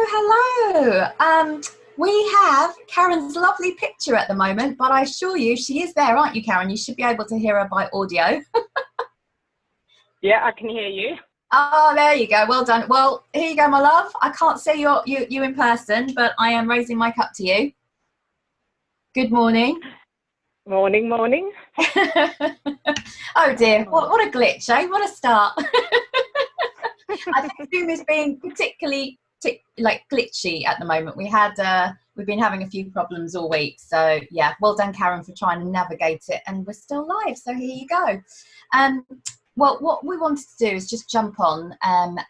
Hello. We have Karen's lovely picture at the moment, but I assure you she is there, aren't you, Karen? You should be able to hear her by audio. Yeah, I can hear you. Oh, there you go. Well done. Well, here you go, my love. I can't see you in person, but I am raising my cup to you. Good morning. Morning, morning. Oh dear, what a glitch, eh? What a start. I think Zoom is being particularly glitchy at the moment. We've been having a few problems all week, so yeah, well done, Karen, for trying to navigate it, and we're still live, so here you go. Well, what we wanted to do is just jump on,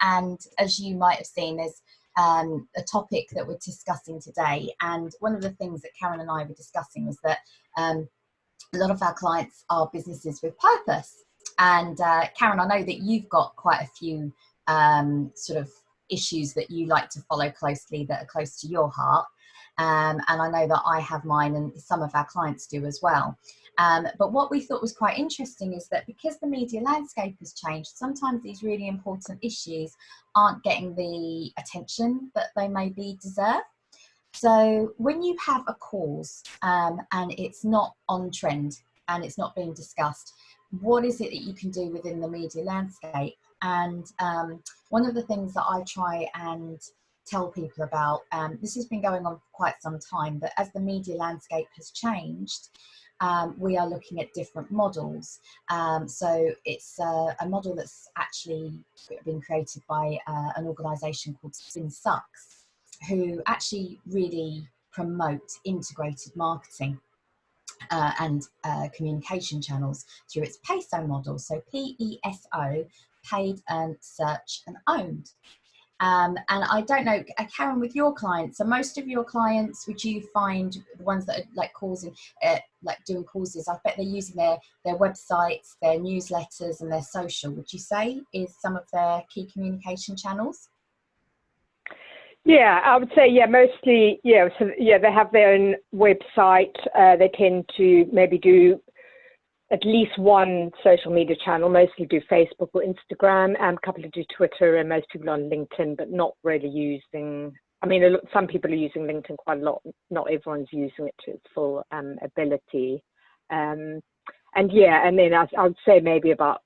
and as you might have seen, there's a topic that we're discussing today, and one of the things that Karen and I were discussing was that a lot of our clients are businesses with purpose. And Karen, I know that you've got quite a few sort of issues that you like to follow closely that are close to your heart. And I know that I have mine, and some of our clients do as well. But what we thought was quite interesting is that because the media landscape has changed, sometimes these really important issues aren't getting the attention that they maybe deserve. So when you have a cause and it's not on trend and it's not being discussed, what is it that you can do within the media landscape? And one of the things that I try and tell people about, this has been going on for quite some time, but as the media landscape has changed, we are looking at different models. So it's a model that's actually been created by an organisation called Spin Sucks, who actually really promote integrated marketing and communication channels through its PESO model. So PESO, paid, earned, search and owned. And I don't know, Karen, with your clients, so most of your clients, would you find the ones that are doing courses, I bet they're using their websites, their newsletters and their social, would you say, is some of their key communication channels? Yeah, I would say, yeah, mostly, yeah. So, yeah, they have their own website. They tend to maybe do at least one social media channel, mostly do Facebook or Instagram, and a couple do Twitter, and most people on LinkedIn, but not really using, I mean, some people are using LinkedIn quite a lot. Not everyone's using it to its full ability. And yeah, and then I would say maybe it's about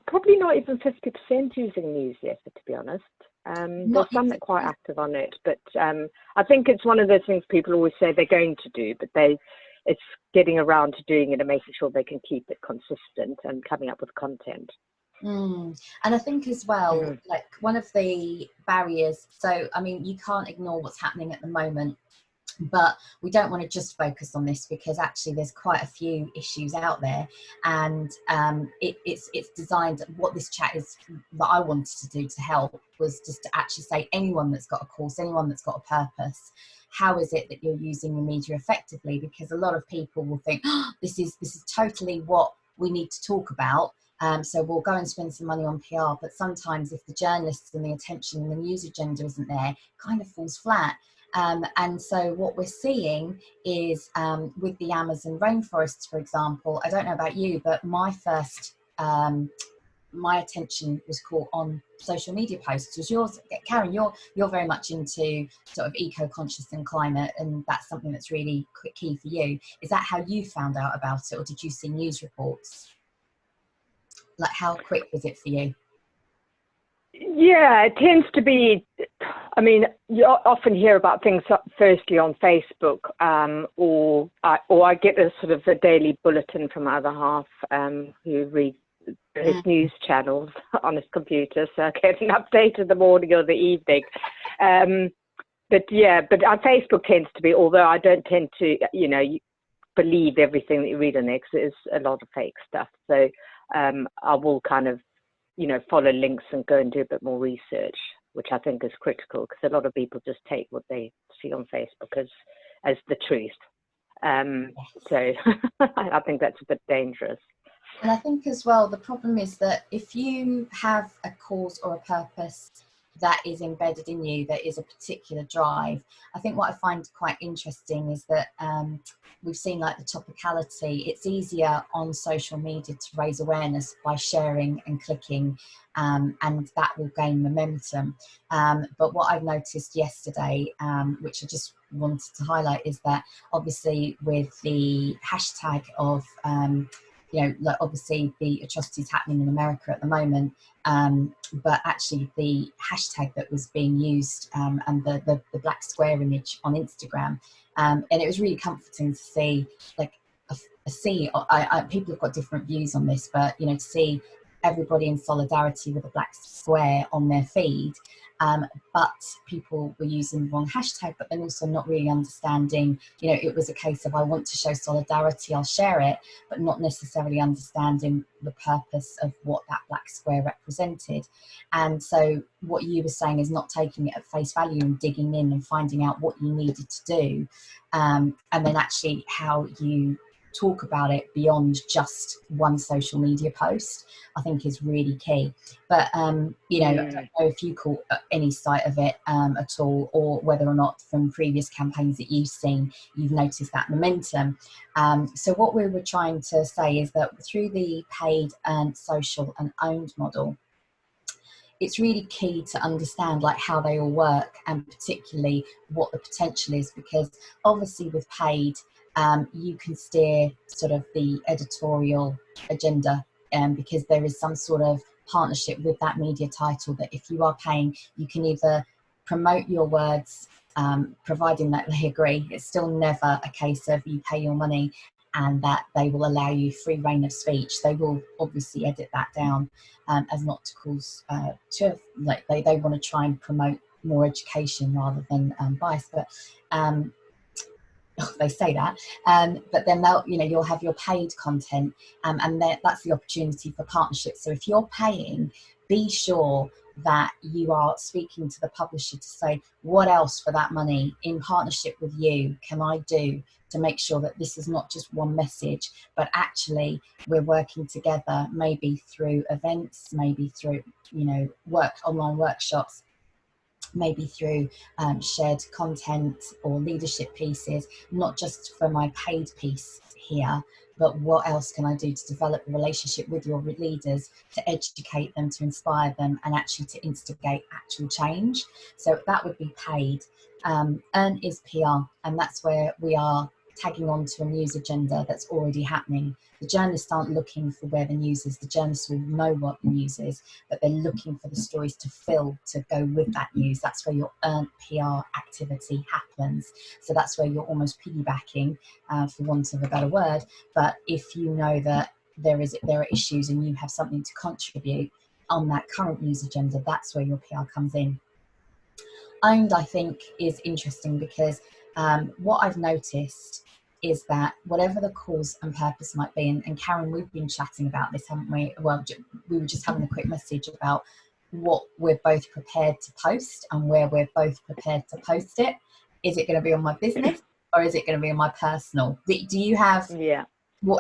probably not even 50% using newsletter, to be honest. There's some that are quite active on it, but I think it's one of those things people always say they're going to do, but it's getting around to doing it and making sure they can keep it consistent and coming up with content. And I think as well, like one of the barriers, so I mean, you can't ignore what's happening at the moment, but we don't want to just focus on this because actually there's quite a few issues out there, and it's designed, what this chat is that I wanted to do to help was just to actually say, anyone that's got a course, anyone that's got a purpose, how is it that you're using the media effectively? Because a lot of people will think, oh, this is totally what we need to talk about. So we'll go and spend some money on PR, but sometimes if the journalists and the attention and the news agenda isn't there, it kind of falls flat. And so what we're seeing is with the Amazon rainforests, for example, I don't know about you, but my first, my attention was caught on social media posts. Was yours, Karen? You're very much into sort of eco-conscious and climate, and that's something that's really key for you. Is that how you found out about it, or did you see news reports? Like, how quick was it for you? Yeah, it tends to be, I mean, you often hear about things firstly on Facebook, or I get a sort of a daily bulletin from my other half who reads his news channels on his computer, so I get an update in the morning or the evening. But Facebook tends to be, although I don't tend to, believe everything that you read on there, because there's a lot of fake stuff. So I will kind of, follow links and go and do a bit more research, which I think is critical, because a lot of people just take what they see on Facebook as the truth. So I think that's a bit dangerous. And I think as well, the problem is that if you have a cause or a purpose, that is embedded in you, that is a particular drive. I think what I find quite interesting is that we've seen like the topicality. It's easier on social media to raise awareness by sharing and clicking, and that will gain momentum. But what I've noticed yesterday, which I just wanted to highlight, is that obviously with the hashtag of like obviously the atrocities happening in America at the moment, but actually the hashtag that was being used, and the black square image on Instagram, and it was really comforting to see, like, people have got different views on this, but to see everybody in solidarity with a black square on their feed, but people were using the wrong hashtag, but then also not really understanding, it was a case of, I want to show solidarity, I'll share it, but not necessarily understanding the purpose of what that black square represented. And so what you were saying is not taking it at face value and digging in and finding out what you needed to do, and then actually how you talk about it beyond just one social media post, I think is really key. But I don't know if you caught any sight of it at all, or whether or not from previous campaigns that you've seen, you've noticed that momentum. So what we were trying to say is that through the paid and social and owned model, it's really key to understand like how they all work, and particularly what the potential is, because obviously with paid, you can steer sort of the editorial agenda, because there is some sort of partnership with that media title, that if you are paying, you can either promote your words, providing that they agree. It's still never a case of you pay your money and that they will allow you free reign of speech. They will obviously edit that down, as not to cause they want to try and promote more education rather than bias, but they say that, but then you'll have your paid content, and that's the opportunity for partnerships. So if you're paying, be sure that you are speaking to the publisher to say, what else for that money in partnership with you can I do to make sure that this is not just one message, but actually we're working together, maybe through events, maybe through online workshops, maybe through shared content or leadership pieces, not just for my paid piece here, but what else can I do to develop a relationship with your leaders, to educate them, to inspire them, and actually to instigate actual change. So that would be paid. Earn is PR, and that's where we are tagging on to a news agenda that's already happening. The journalists aren't looking for where the news is. The journalists will know what the news is, but they're looking for the stories to fill, to go with that news. That's where your earned PR activity happens. So that's where you're almost piggybacking, for want of a better word. But if you know that there are issues and you have something to contribute on that current news agenda, that's where your PR comes in. Owned, I think, is interesting because what I've noticed is that whatever the cause and purpose might be, and Karen, we've been chatting about this, haven't we? Well, we were just having a quick message about what we're both prepared to post and where we're both prepared to post it. Is it going to be on my business or is it going to be on my personal? Do you have,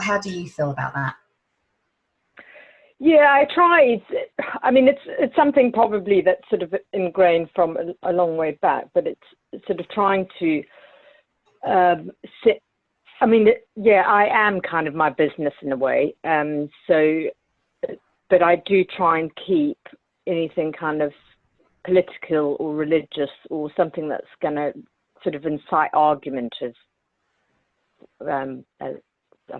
how do you feel about that? Yeah, I try. I mean, it's something probably that's sort of ingrained from a long way back, but it's sort of trying to I mean, I am kind of my business in a way. But I do try and keep anything kind of political or religious or something that's going to sort of incite argument, as I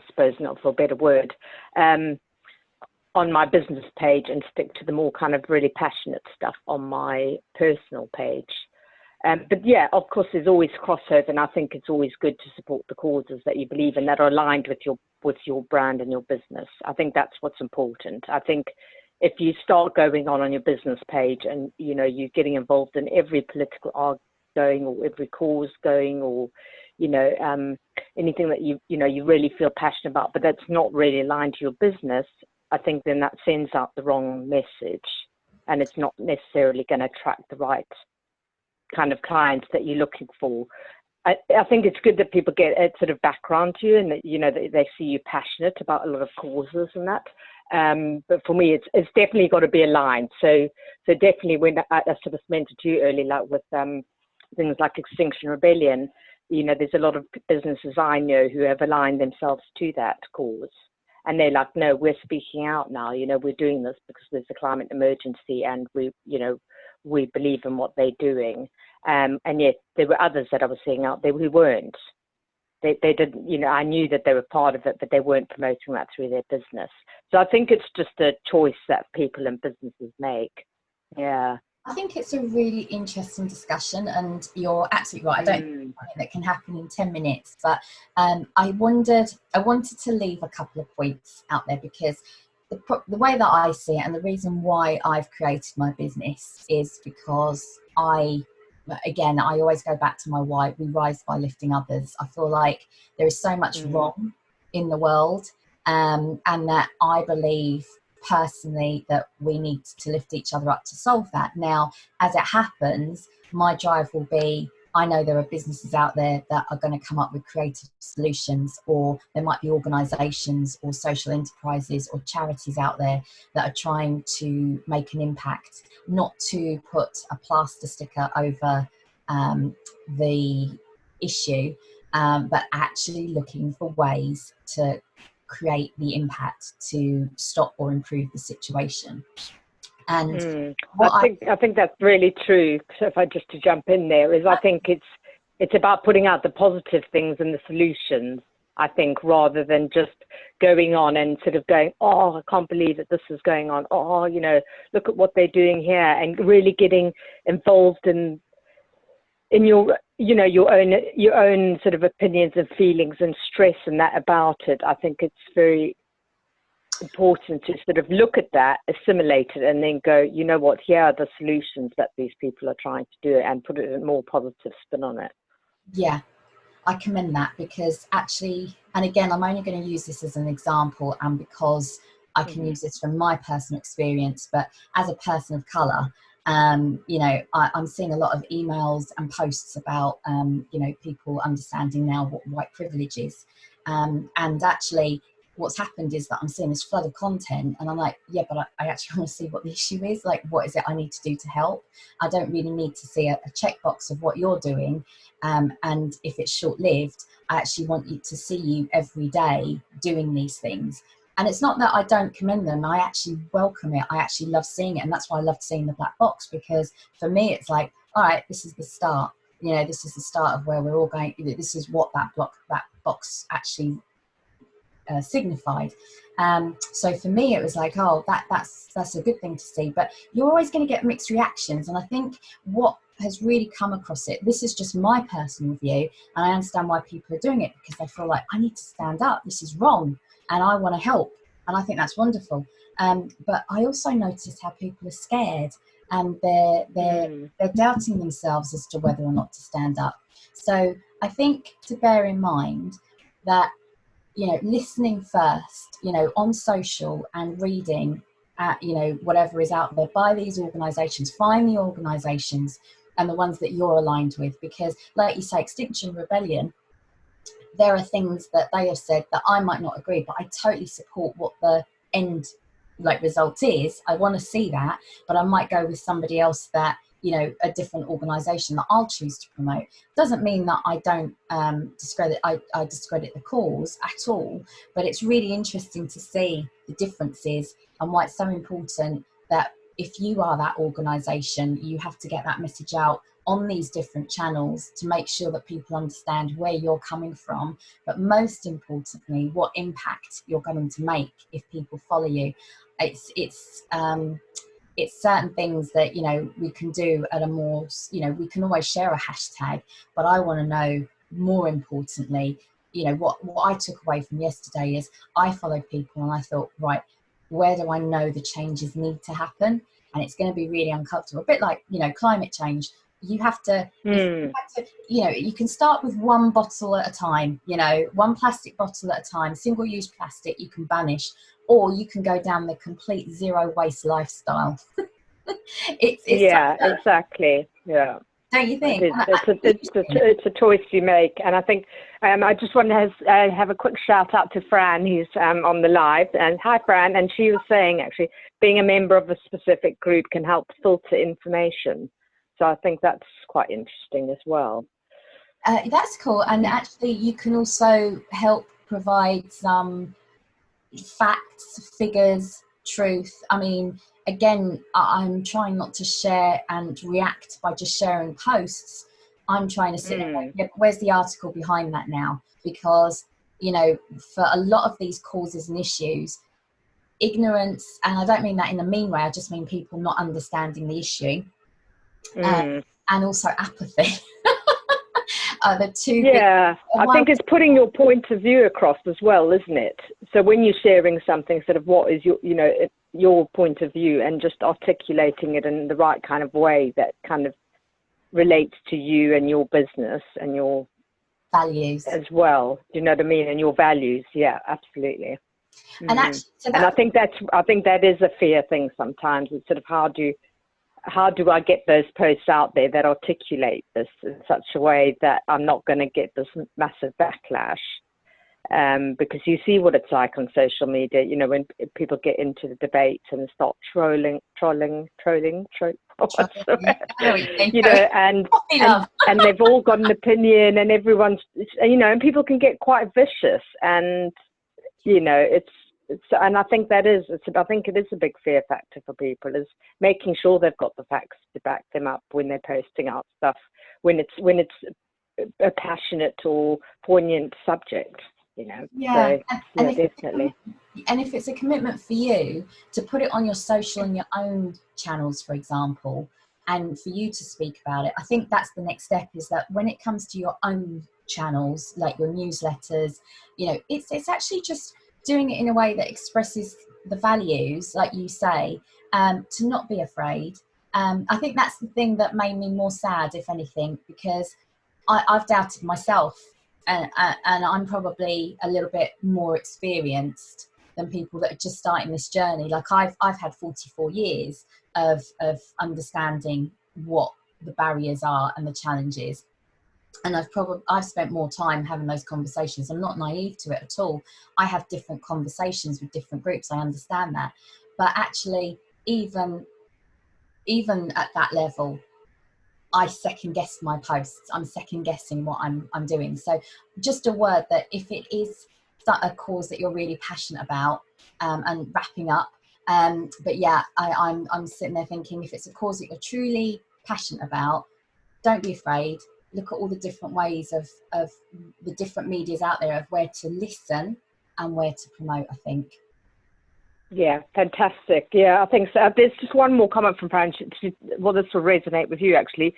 suppose, not for a better word, on my business page, and stick to the more kind of really passionate stuff on my personal page. But yeah, of course, there's always crossover, and I think it's always good to support the causes that you believe in that are aligned with your brand and your business. I think that's what's important. I think if you start going on your business page and you're getting involved in every political argument going, or every cause going, or anything that you really feel passionate about, but that's not really aligned to your business, I think then that sends out the wrong message, and it's not necessarily going to attract the right kind of clients that you're looking for. I think it's good that people get a sort of background to you, and that they see you passionate about a lot of causes and that. But for me, it's definitely got to be aligned. So definitely when I sort of mentioned to you earlier, like with things like Extinction Rebellion, there's a lot of businesses I know who have aligned themselves to that cause. And they're like, no, we're speaking out now. We're doing this because there's a climate emergency, and we believe in what they're doing. And yet there were others that I was seeing out there who weren't. They didn't, I knew that they were part of it, but they weren't promoting that through their business. So I think it's just a choice that people and businesses make. Yeah. I think it's a really interesting discussion, and you're absolutely right. I don't think that can happen in 10 minutes, but I wanted to leave a couple of points out there, because the way that I see it, and the reason why I've created my business, is because I always go back to my why. We rise by lifting others. I feel like there is so much wrong in the world, and that I believe personally that we need to lift each other up to solve that. Now, as it happens, my drive will be, I know there are businesses out there that are going to come up with creative solutions, or there might be organisations or social enterprises or charities out there that are trying to make an impact, not to put a plaster sticker over the issue, but actually looking for ways to create the impact to stop or improve the situation. And I think that's really true. So if I just to jump in there, is I think it's about putting out the positive things and the solutions, I think, rather than just going on and sort of going, oh, I can't believe that this is going on. Oh, look at what they're doing here, and really getting involved in your your own sort of opinions and feelings and stress and that about it. I think it's very important to sort of look at that, assimilate it, and then go, you know what, here are the solutions that these people are trying to do, and put a more positive spin on it. Yeah, I commend that, because actually, and again, I'm only going to use this as an example, and because I can use this from my personal experience, but as a person of colour, I'm seeing a lot of emails and posts about, people understanding now what white privilege is. And actually, what's happened is that I'm seeing this flood of content, and I'm like, yeah, but I actually want to see what the issue is. Like, what is it I need to do to help? I don't really need to see a checkbox of what you're doing. And if it's short-lived, I actually want you to see you every day doing these things. And it's not that I don't commend them. I actually welcome it. I actually love seeing it. And that's why I loved seeing the black box, because for me, it's like, all right, this is the start. This is the start of where we're all going. This is what that box actually signified. So for me, it was like, oh, that's a good thing to see. But you're always going to get mixed reactions. And I think what has really come across it, this is just my personal view, and I understand why people are doing it, because they feel like, I need to stand up. This is wrong, and I want to help. And I think that's wonderful. But I also noticed how people are scared, and they're doubting themselves as to whether or not to stand up. So I think to bear in mind that, listening first, on social, and reading, whatever is out there by these organisations, find the organisations and the ones that you're aligned with, because like you say, Extinction Rebellion, there are things that they have said that I might not agree, but I totally support what the end result is. I want to see that, but I might go with somebody else that, a different organisation that I'll choose to promote. Doesn't mean that I don't discredit the cause at all, but it's really interesting to see the differences, and why it's so important that if you are that organisation, you have to get that message out on these different channels to make sure that people understand where you're coming from, but most importantly, what impact you're going to make if people follow you. It's certain things that, we can do at a more, we can always share a hashtag, but I want to know, more importantly, what I took away from yesterday is I followed people and I thought, right, where do I know the changes need to happen? And it's going to be really uncomfortable, a bit like, climate change. You have to, you can start with one bottle at a time, one plastic bottle at a time, single-use plastic you can banish, or you can go down the complete zero waste lifestyle. Exactly. Yeah. don't you think? It is. It's a choice you make, and I think I just want to have a quick shout out to Fran, who's on the live. And hi, Fran. And she was saying actually, being a member of a specific group can help filter information. So I think that's quite interesting as well. That's cool, and actually, you can also help provide some facts, figures, truth. I mean, again, I'm trying not to share and react by just sharing posts. I'm trying to sit there, yeah, where's the article behind that now? Because, you know, for a lot of these causes and issues, ignorance, and I don't mean that in a mean way, I just mean people not understanding the issue, and also apathy. Are the two. Yeah, I think it's putting your point of view across as well, isn't it? So when you're sharing something, sort of what is your point of view, and just articulating it in the right kind of way that kind of relates to you and your business and your values as well. Do you know what I mean? And your values. Yeah, absolutely. And actually, and I think that is a fear thing sometimes. It's sort of how do I get those posts out there that articulate this in such a way that I'm not going to get this massive backlash? Because you see what it's like on social media, you know, when people get into the debates and start trolling, you know, and they've all got an opinion, and everyone's, you know, and people can get quite vicious, and, you know, and I think I think it is a big fear factor for people, is making sure they've got the facts to back them up when they're posting out stuff, when it's a passionate or poignant subject, you know. Yeah, so, definitely. And if it's a commitment for you to put it on your social and your own channels, for example, and for you to speak about it, I think that's the next step, is that when it comes to your own channels, like your newsletters, you know, it's actually just doing it in a way that expresses the values, like you say, to not be afraid. I think that's the thing that made me more sad, if anything, because I've doubted myself, and I'm probably a little bit more experienced than people that are just starting this journey. Like I've had 44 years of understanding what the barriers are and the challenges. And I've spent more time having those conversations. I'm not naive to it at all. I have different conversations with different groups. I understand that. But actually, even at that level, I second guess my posts. I'm second guessing what I'm doing. So just a word that if it is a cause that you're really passionate about, and wrapping up. But yeah, I'm sitting there thinking, if it's a cause that you're truly passionate about, don't be afraid. Look at all the different ways of the different medias out there, of where to listen and where to promote, I think. Yeah, fantastic. Yeah, I think so. There's just one more comment from Fran. Well, this will resonate with you, actually.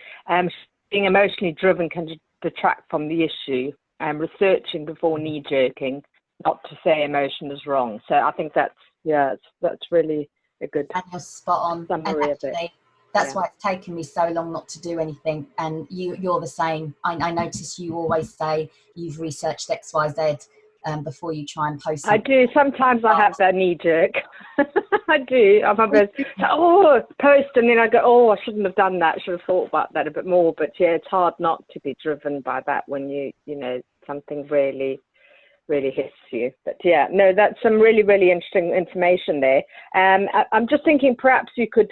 Being emotionally driven can detract from the issue. Researching before knee-jerking, not to say emotion is wrong. So I think that's really a good spot on summary of it. That's why it's taken me so long not to do anything. And you're the same. I notice you always say you've researched X, Y, Z before you try and post something. I do. Sometimes I have that knee jerk. I do. I'm post, and then I go, oh, I shouldn't have done that. I should have thought about that a bit more. But yeah, it's hard not to be driven by that when you know, something really hits you. But yeah, no, that's some really, really interesting information there. I'm just thinking perhaps you could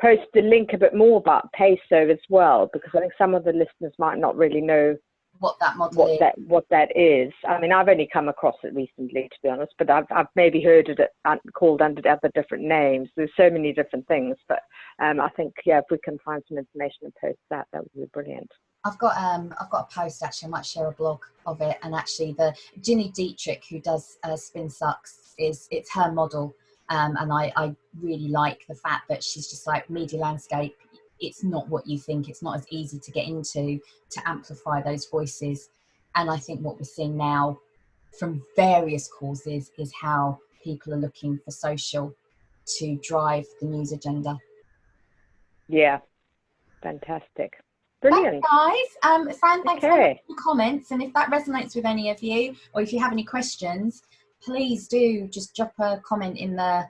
post the link a bit more about PESO as well, because I think some of the listeners might not really know what that model is. What that is. I mean, I've only come across it recently, to be honest, but I've maybe heard it called under other different names. There's so many different things, but I think, yeah, if we can find some information and post that would be brilliant. I've got a post, actually. I might share a blog of it, and actually the Ginny Dietrich, who does Spin Sucks, it's her model, and I really like the fact that she's just like, media landscape, it's not what you think. It's not as easy to get into, to amplify those voices. And I think what we're seeing now from various causes is how people are looking for social to drive the news agenda. Yeah, fantastic. Brilliant. Thanks, guys. Fran, thanks so much for the comments. And if that resonates with any of you, or if you have any questions, please do just drop a comment in the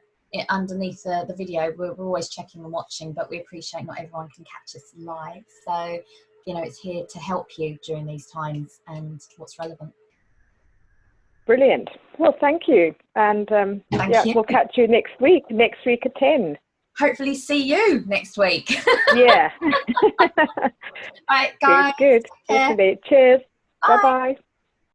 underneath the video. We're always checking and watching, but we appreciate not everyone can catch us live. So, you know, it's here to help you during these times and what's relevant. Brilliant. Well, thank you. And Thank you. we'll catch you next week at 10. Hopefully see you next week. Yeah. All right, guys. Good. Definitely. Cheers. Bye-bye.